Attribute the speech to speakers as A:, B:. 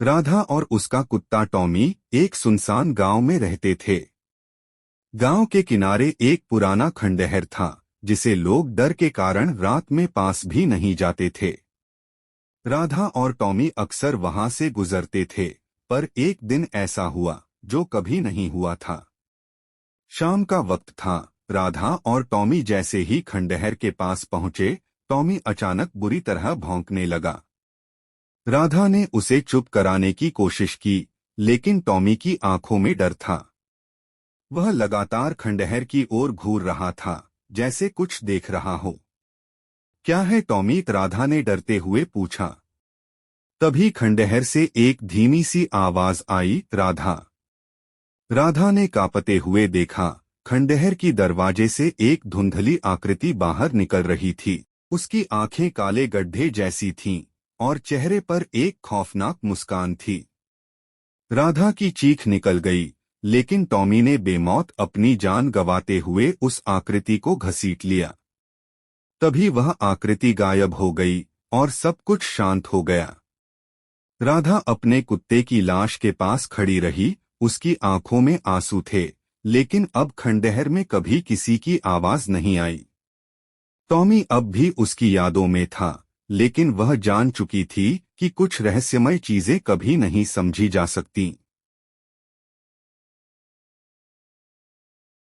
A: राधा और उसका कुत्ता टॉमी एक सुनसान गांव में रहते थे। गांव के किनारे एक पुराना खंडहर था, जिसे लोग डर के कारण रात में पास भी नहीं जाते थे। राधा और टॉमी अक्सर वहां से गुजरते थे, पर एक दिन ऐसा हुआ जो कभी नहीं हुआ था। शाम का वक्त था। राधा और टॉमी जैसे ही खंडहर के पास पहुंचे, टॉमी अचानक बुरी तरह भौंकने लगा। राधा ने उसे चुप कराने की कोशिश की, लेकिन टॉमी की आंखों में डर था। वह लगातार खंडहर की ओर घूर रहा था, जैसे कुछ देख रहा हो। क्या है टॉमी? राधा ने डरते हुए पूछा। तभी खंडहर से एक धीमी सी आवाज आई, राधा। राधा ने कांपते हुए देखा। खंडहर की दरवाजे से एक धुंधली आकृति बाहर निकल रही थी। उसकी आंखें काले गड्ढे जैसी थीं और चेहरे पर एक खौफनाक मुस्कान थी। राधा की चीख निकल गई, लेकिन टॉमी ने बेमौत अपनी जान गंवाते हुए उस आकृति को घसीट लिया। तभी वह आकृति गायब हो गई और सब कुछ शांत हो गया। राधा अपने कुत्ते की लाश के पास खड़ी रही। उसकी आंखों में आंसू थे, लेकिन अब खंडहर में कभी किसी की आवाज नहीं आई। टॉमी अब भी उसकी यादों में था, लेकिन वह जान चुकी थी कि कुछ रहस्यमय चीजें कभी नहीं समझी जा सकती।